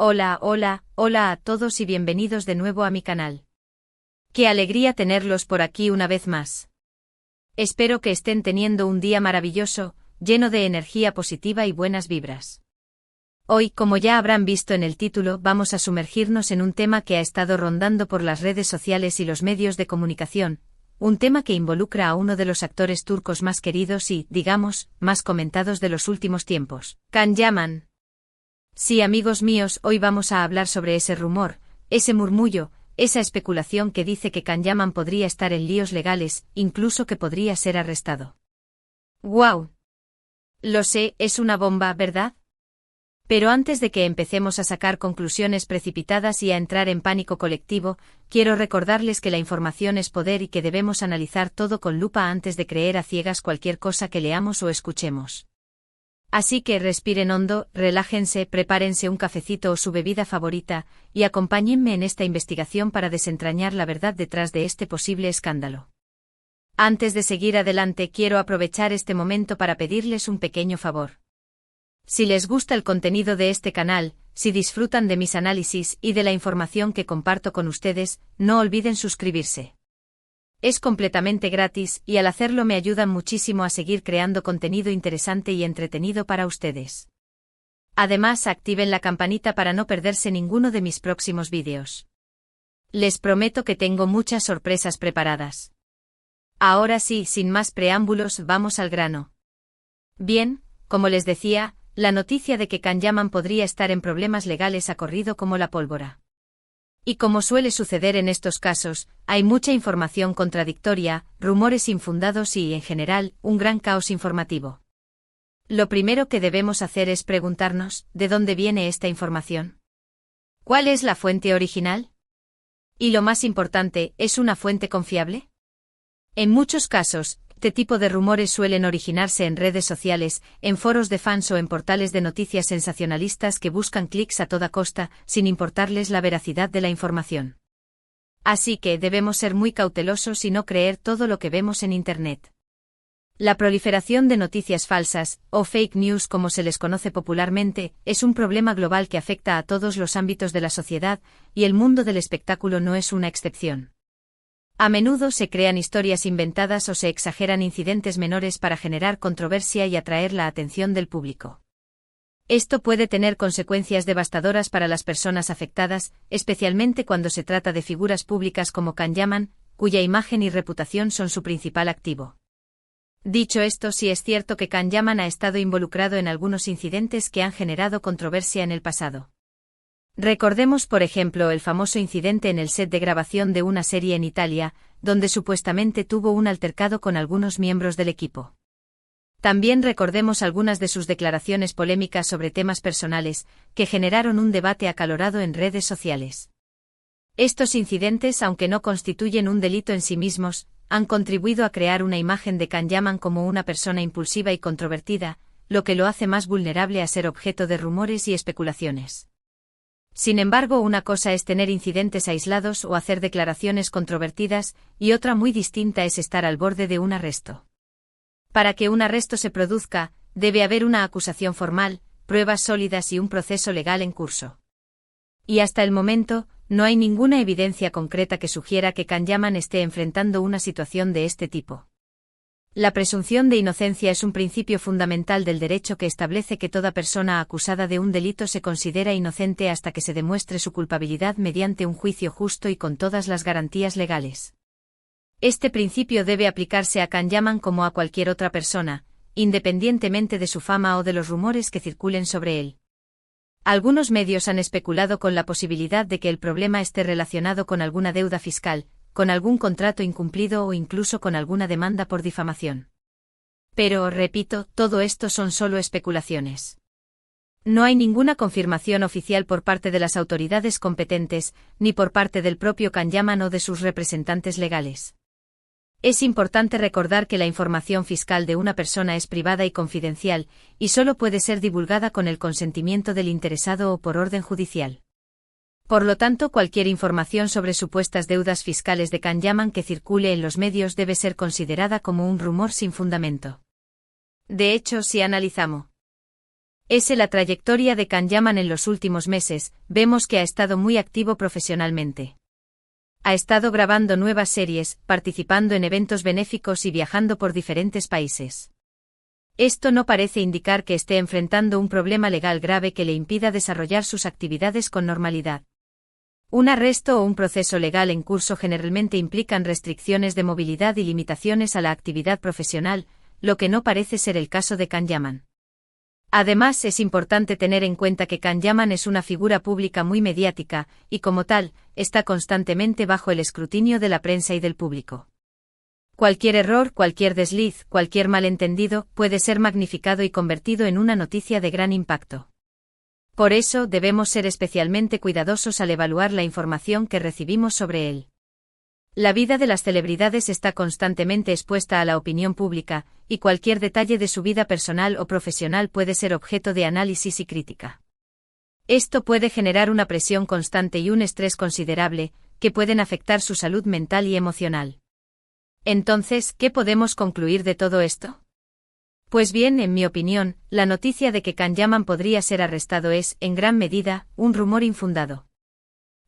Hola a todos y bienvenidos de nuevo a mi canal. Qué alegría tenerlos por aquí una vez más. Espero que estén teniendo un día maravilloso, lleno de energía positiva y buenas vibras. Hoy, como ya habrán visto en el título, vamos a sumergirnos en un tema que ha estado rondando por las redes sociales y los medios de comunicación, un tema que involucra a uno de los actores turcos más queridos y, digamos, más comentados de los últimos tiempos, Can Yaman. Sí, amigos míos, hoy vamos a hablar sobre ese rumor, ese murmullo, esa especulación que dice que Can Yaman podría estar en líos legales, incluso que podría ser arrestado. ¡Guau! Lo sé, es una bomba, ¿verdad? Pero antes de que empecemos a sacar conclusiones precipitadas y a entrar en pánico colectivo, quiero recordarles que la información es poder y que debemos analizar todo con lupa antes de creer a ciegas cualquier cosa que leamos o escuchemos. Así que respiren hondo, relájense, prepárense un cafecito o su bebida favorita, y acompáñenme en esta investigación para desentrañar la verdad detrás de este posible escándalo. Antes de seguir adelante, quiero aprovechar este momento para pedirles un pequeño favor. Si les gusta el contenido de este canal, si disfrutan de mis análisis y de la información que comparto con ustedes, no olviden suscribirse. Es completamente gratis y al hacerlo me ayudan muchísimo a seguir creando contenido interesante y entretenido para ustedes. Además, activen la campanita para no perderse ninguno de mis próximos vídeos. Les prometo que tengo muchas sorpresas preparadas. Ahora sí, sin más preámbulos, vamos al grano. Bien, como les decía, la noticia de que Can Yaman podría estar en problemas legales ha corrido como la pólvora. Y como suele suceder en estos casos, hay mucha información contradictoria, rumores infundados y, en general, un gran caos informativo. Lo primero que debemos hacer es preguntarnos, ¿de dónde viene esta información? ¿Cuál es la fuente original? Y lo más importante, ¿es una fuente confiable? En muchos casos, este tipo de rumores suelen originarse en redes sociales, en foros de fans o en portales de noticias sensacionalistas que buscan clics a toda costa, sin importarles la veracidad de la información. Así que debemos ser muy cautelosos y no creer todo lo que vemos en Internet. La proliferación de noticias falsas, o fake news como se les conoce popularmente, es un problema global que afecta a todos los ámbitos de la sociedad, y el mundo del espectáculo no es una excepción. A menudo se crean historias inventadas o se exageran incidentes menores para generar controversia y atraer la atención del público. Esto puede tener consecuencias devastadoras para las personas afectadas, especialmente cuando se trata de figuras públicas como Can Yaman, cuya imagen y reputación son su principal activo. Dicho esto, sí es cierto que Can Yaman ha estado involucrado en algunos incidentes que han generado controversia en el pasado. Recordemos por ejemplo el famoso incidente en el set de grabación de una serie en Italia, donde supuestamente tuvo un altercado con algunos miembros del equipo. También recordemos algunas de sus declaraciones polémicas sobre temas personales, que generaron un debate acalorado en redes sociales. Estos incidentes, aunque no constituyen un delito en sí mismos, han contribuido a crear una imagen de Can Yaman como una persona impulsiva y controvertida, lo que lo hace más vulnerable a ser objeto de rumores y especulaciones. Sin embargo, una cosa es tener incidentes aislados o hacer declaraciones controvertidas, y otra muy distinta es estar al borde de un arresto. Para que un arresto se produzca, debe haber una acusación formal, pruebas sólidas y un proceso legal en curso. Y hasta el momento, no hay ninguna evidencia concreta que sugiera que Can Yaman esté enfrentando una situación de este tipo. La presunción de inocencia es un principio fundamental del derecho que establece que toda persona acusada de un delito se considera inocente hasta que se demuestre su culpabilidad mediante un juicio justo y con todas las garantías legales. Este principio debe aplicarse a Can Yaman como a cualquier otra persona, independientemente de su fama o de los rumores que circulen sobre él. Algunos medios han especulado con la posibilidad de que el problema esté relacionado con alguna deuda fiscal, con algún contrato incumplido o incluso con alguna demanda por difamación. Pero, repito, todo esto son solo especulaciones. No hay ninguna confirmación oficial por parte de las autoridades competentes, ni por parte del propio Can Yaman o de sus representantes legales. Es importante recordar que la información fiscal de una persona es privada y confidencial, y solo puede ser divulgada con el consentimiento del interesado o por orden judicial. Por lo tanto, cualquier información sobre supuestas deudas fiscales de Can Yaman que circule en los medios debe ser considerada como un rumor sin fundamento. De hecho, si analizamos La trayectoria de Can Yaman en los últimos meses, vemos que ha estado muy activo profesionalmente. Ha estado grabando nuevas series, participando en eventos benéficos y viajando por diferentes países. Esto no parece indicar que esté enfrentando un problema legal grave que le impida desarrollar sus actividades con normalidad. Un arresto o un proceso legal en curso generalmente implican restricciones de movilidad y limitaciones a la actividad profesional, lo que no parece ser el caso de Can Yaman. Además, es importante tener en cuenta que Can Yaman es una figura pública muy mediática, y como tal, está constantemente bajo el escrutinio de la prensa y del público. Cualquier error, cualquier desliz, cualquier malentendido, puede ser magnificado y convertido en una noticia de gran impacto. Por eso, debemos ser especialmente cuidadosos al evaluar la información que recibimos sobre él. La vida de las celebridades está constantemente expuesta a la opinión pública, y cualquier detalle de su vida personal o profesional puede ser objeto de análisis y crítica. Esto puede generar una presión constante y un estrés considerable, que pueden afectar su salud mental y emocional. Entonces, ¿qué podemos concluir de todo esto? Pues bien, en mi opinión, la noticia de que Can Yaman podría ser arrestado es, en gran medida, un rumor infundado.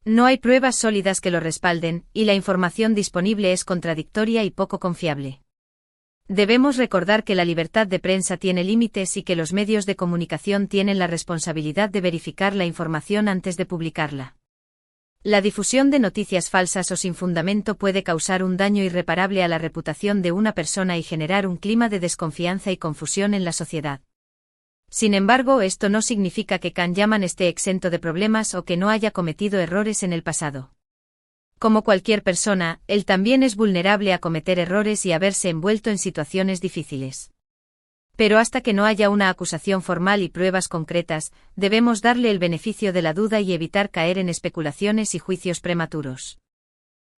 No hay pruebas sólidas que lo respalden, y la información disponible es contradictoria y poco confiable. Debemos recordar que la libertad de prensa tiene límites y que los medios de comunicación tienen la responsabilidad de verificar la información antes de publicarla. La difusión de noticias falsas o sin fundamento puede causar un daño irreparable a la reputación de una persona y generar un clima de desconfianza y confusión en la sociedad. Sin embargo, esto no significa que Can Yaman esté exento de problemas o que no haya cometido errores en el pasado. Como cualquier persona, él también es vulnerable a cometer errores y a verse envuelto en situaciones difíciles. Pero hasta que no haya una acusación formal y pruebas concretas, debemos darle el beneficio de la duda y evitar caer en especulaciones y juicios prematuros.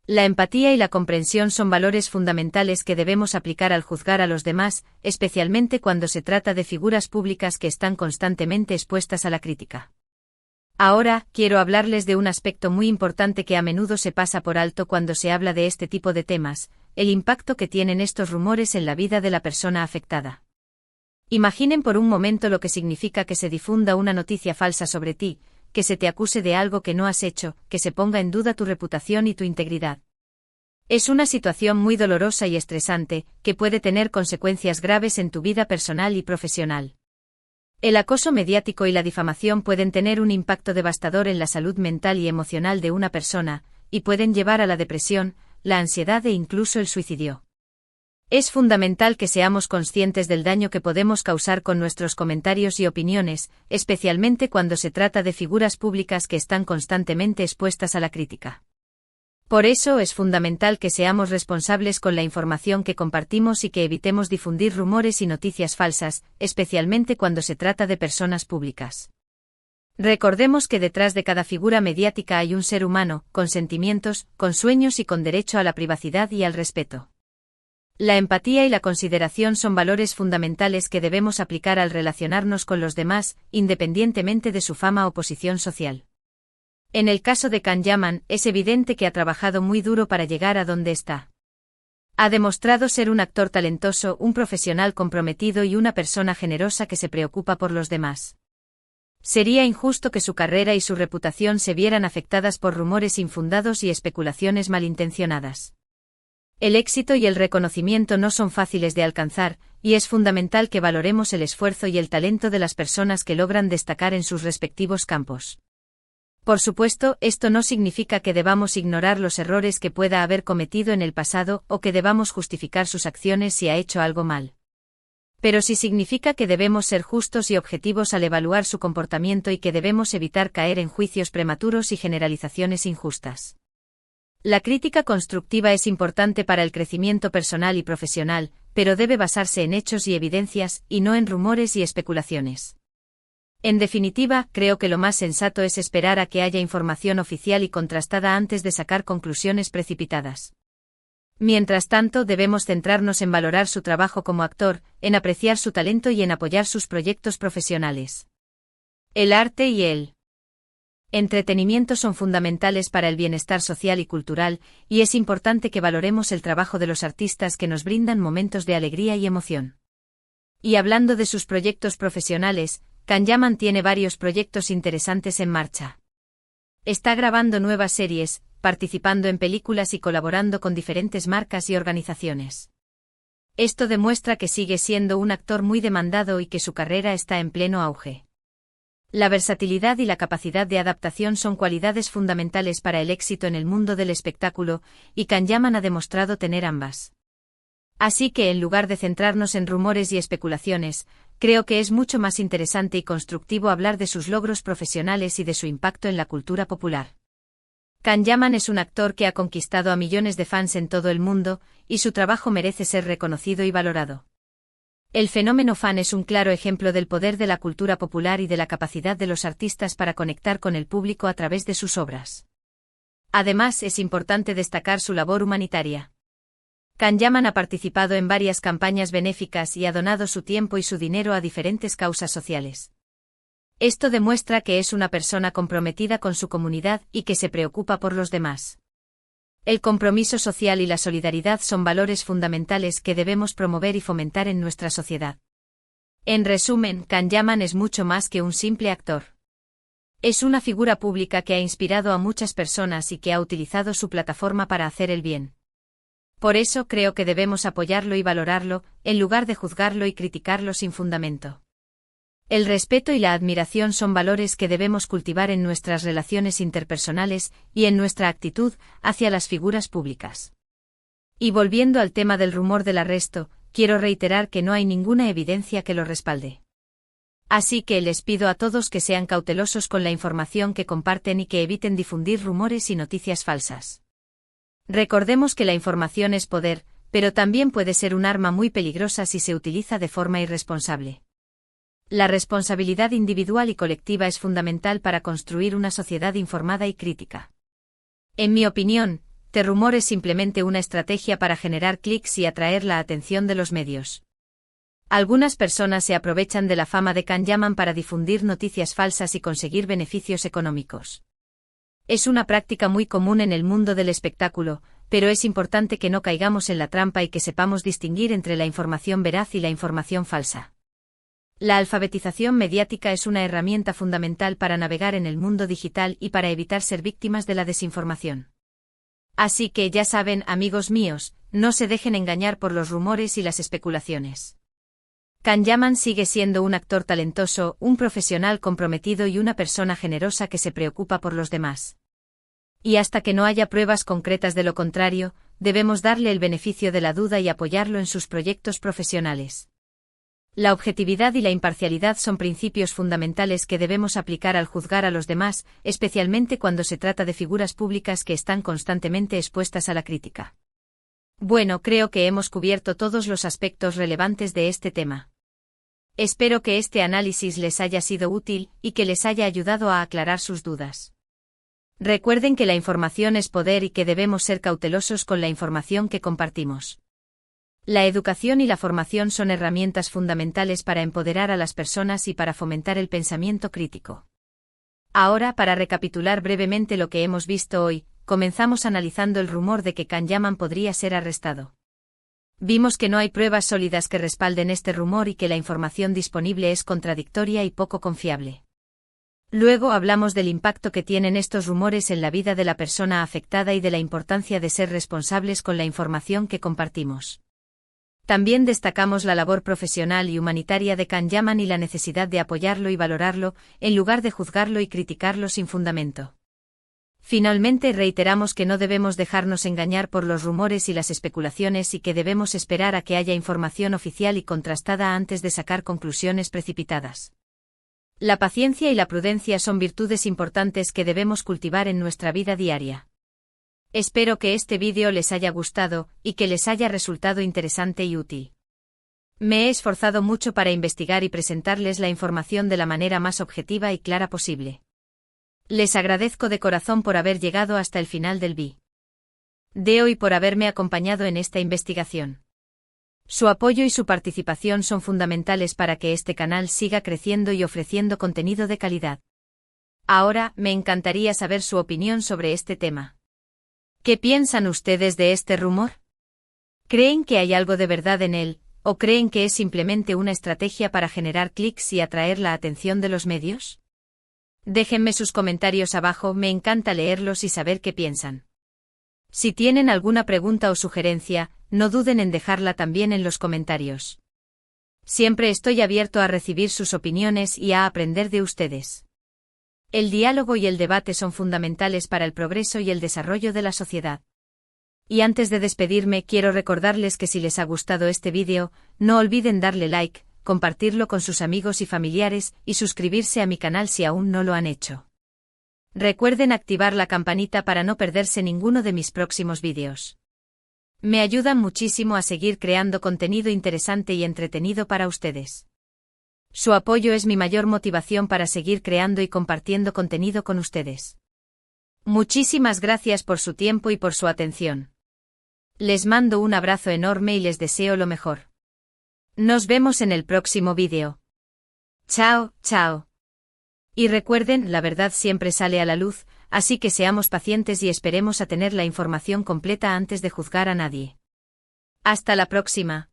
La empatía y la comprensión son valores fundamentales que debemos aplicar al juzgar a los demás, especialmente cuando se trata de figuras públicas que están constantemente expuestas a la crítica. Ahora, quiero hablarles de un aspecto muy importante que a menudo se pasa por alto cuando se habla de este tipo de temas: el impacto que tienen estos rumores en la vida de la persona afectada. Imaginen por un momento lo que significa que se difunda una noticia falsa sobre ti, que se te acuse de algo que no has hecho, que se ponga en duda tu reputación y tu integridad. Es una situación muy dolorosa y estresante, que puede tener consecuencias graves en tu vida personal y profesional. El acoso mediático y la difamación pueden tener un impacto devastador en la salud mental y emocional de una persona, y pueden llevar a la depresión, la ansiedad e incluso el suicidio. Es fundamental que seamos conscientes del daño que podemos causar con nuestros comentarios y opiniones, especialmente cuando se trata de figuras públicas que están constantemente expuestas a la crítica. Por eso es fundamental que seamos responsables con la información que compartimos y que evitemos difundir rumores y noticias falsas, especialmente cuando se trata de personas públicas. Recordemos que detrás de cada figura mediática hay un ser humano, con sentimientos, con sueños y con derecho a la privacidad y al respeto. La empatía y la consideración son valores fundamentales que debemos aplicar al relacionarnos con los demás, independientemente de su fama o posición social. En el caso de Can Yaman, es evidente que ha trabajado muy duro para llegar a donde está. Ha demostrado ser un actor talentoso, un profesional comprometido y una persona generosa que se preocupa por los demás. Sería injusto que su carrera y su reputación se vieran afectadas por rumores infundados y especulaciones malintencionadas. El éxito y el reconocimiento no son fáciles de alcanzar, y es fundamental que valoremos el esfuerzo y el talento de las personas que logran destacar en sus respectivos campos. Por supuesto, esto no significa que debamos ignorar los errores que pueda haber cometido en el pasado o que debamos justificar sus acciones si ha hecho algo mal. Pero sí significa que debemos ser justos y objetivos al evaluar su comportamiento y que debemos evitar caer en juicios prematuros y generalizaciones injustas. La crítica constructiva es importante para el crecimiento personal y profesional, pero debe basarse en hechos y evidencias, y no en rumores y especulaciones. En definitiva, creo que lo más sensato es esperar a que haya información oficial y contrastada antes de sacar conclusiones precipitadas. Mientras tanto, debemos centrarnos en valorar su trabajo como actor, en apreciar su talento y en apoyar sus proyectos profesionales. El arte y el entretenimiento son fundamentales para el bienestar social y cultural, y es importante que valoremos el trabajo de los artistas que nos brindan momentos de alegría y emoción. Y hablando de sus proyectos profesionales, Can tiene varios proyectos interesantes en marcha. Está grabando nuevas series, participando en películas y colaborando con diferentes marcas y organizaciones. Esto demuestra que sigue siendo un actor muy demandado y que su carrera está en pleno auge. La versatilidad y la capacidad de adaptación son cualidades fundamentales para el éxito en el mundo del espectáculo, y Can ha demostrado tener ambas. Así que en lugar de centrarnos en rumores y especulaciones, creo que es mucho más interesante y constructivo hablar de sus logros profesionales y de su impacto en la cultura popular. Can es un actor que ha conquistado a millones de fans en todo el mundo, y su trabajo merece ser reconocido y valorado. El fenómeno fan es un claro ejemplo del poder de la cultura popular y de la capacidad de los artistas para conectar con el público a través de sus obras. Además, es importante destacar su labor humanitaria. Can ha participado en varias campañas benéficas y ha donado su tiempo y su dinero a diferentes causas sociales. Esto demuestra que es una persona comprometida con su comunidad y que se preocupa por los demás. El compromiso social y la solidaridad son valores fundamentales que debemos promover y fomentar en nuestra sociedad. En resumen, Can es mucho más que un simple actor. Es una figura pública que ha inspirado a muchas personas y que ha utilizado su plataforma para hacer el bien. Por eso creo que debemos apoyarlo y valorarlo, en lugar de juzgarlo y criticarlo sin fundamento. El respeto y la admiración son valores que debemos cultivar en nuestras relaciones interpersonales y en nuestra actitud hacia las figuras públicas. Y volviendo al tema del rumor del arresto, quiero reiterar que no hay ninguna evidencia que lo respalde. Así que les pido a todos que sean cautelosos con la información que comparten y que eviten difundir rumores y noticias falsas. Recordemos que la información es poder, pero también puede ser un arma muy peligrosa si se utiliza de forma irresponsable. La responsabilidad individual y colectiva es fundamental para construir una sociedad informada y crítica. En mi opinión, este rumor es simplemente una estrategia para generar clics y atraer la atención de los medios. Algunas personas se aprovechan de la fama de Can para difundir noticias falsas y conseguir beneficios económicos. Es una práctica muy común en el mundo del espectáculo, pero es importante que no caigamos en la trampa y que sepamos distinguir entre la información veraz y la información falsa. La alfabetización mediática es una herramienta fundamental para navegar en el mundo digital y para evitar ser víctimas de la desinformación. Así que ya saben, amigos míos, no se dejen engañar por los rumores y las especulaciones. Can sigue siendo un actor talentoso, un profesional comprometido y una persona generosa que se preocupa por los demás. Y hasta que no haya pruebas concretas de lo contrario, debemos darle el beneficio de la duda y apoyarlo en sus proyectos profesionales. La objetividad y la imparcialidad son principios fundamentales que debemos aplicar al juzgar a los demás, especialmente cuando se trata de figuras públicas que están constantemente expuestas a la crítica. Bueno, creo que hemos cubierto todos los aspectos relevantes de este tema. Espero que este análisis les haya sido útil y que les haya ayudado a aclarar sus dudas. Recuerden que la información es poder y que debemos ser cautelosos con la información que compartimos. La educación y la formación son herramientas fundamentales para empoderar a las personas y para fomentar el pensamiento crítico. Ahora, para recapitular brevemente lo que hemos visto hoy, comenzamos analizando el rumor de que Can podría ser arrestado. Vimos que no hay pruebas sólidas que respalden este rumor y que la información disponible es contradictoria y poco confiable. Luego hablamos del impacto que tienen estos rumores en la vida de la persona afectada y de la importancia de ser responsables con la información que compartimos. También destacamos la labor profesional y humanitaria de Can y la necesidad de apoyarlo y valorarlo, en lugar de juzgarlo y criticarlo sin fundamento. Finalmente reiteramos que no debemos dejarnos engañar por los rumores y las especulaciones y que debemos esperar a que haya información oficial y contrastada antes de sacar conclusiones precipitadas. La paciencia y la prudencia son virtudes importantes que debemos cultivar en nuestra vida diaria. Espero que este vídeo les haya gustado y que les haya resultado interesante y útil. Me he esforzado mucho para investigar y presentarles la información de la manera más objetiva y clara posible. Les agradezco de corazón por haber llegado hasta el final del video y por haberme acompañado en esta investigación. Su apoyo y su participación son fundamentales para que este canal siga creciendo y ofreciendo contenido de calidad. Ahora, me encantaría saber su opinión sobre este tema. ¿Qué piensan ustedes de este rumor? ¿Creen que hay algo de verdad en él, ¿O creen que es simplemente una estrategia para generar clics y atraer la atención de los medios? Déjenme sus comentarios abajo, me encanta leerlos y saber qué piensan. Si tienen alguna pregunta o sugerencia, no duden en dejarla también en los comentarios. Siempre estoy abierto a recibir sus opiniones y a aprender de ustedes. El diálogo y el debate son fundamentales para el progreso y el desarrollo de la sociedad. Y antes de despedirme, quiero recordarles que si les ha gustado este vídeo, no olviden darle like, compartirlo con sus amigos y familiares y suscribirse a mi canal si aún no lo han hecho. Recuerden activar la campanita para no perderse ninguno de mis próximos vídeos. Me ayudan muchísimo a seguir creando contenido interesante y entretenido para ustedes. Su apoyo es mi mayor motivación para seguir creando y compartiendo contenido con ustedes. Muchísimas gracias por su tiempo y por su atención. Les mando un abrazo enorme y les deseo lo mejor. Nos vemos en el próximo vídeo. Chao, chao. Y recuerden, la verdad siempre sale a la luz, así que seamos pacientes y esperemos a tener la información completa antes de juzgar a nadie. Hasta la próxima.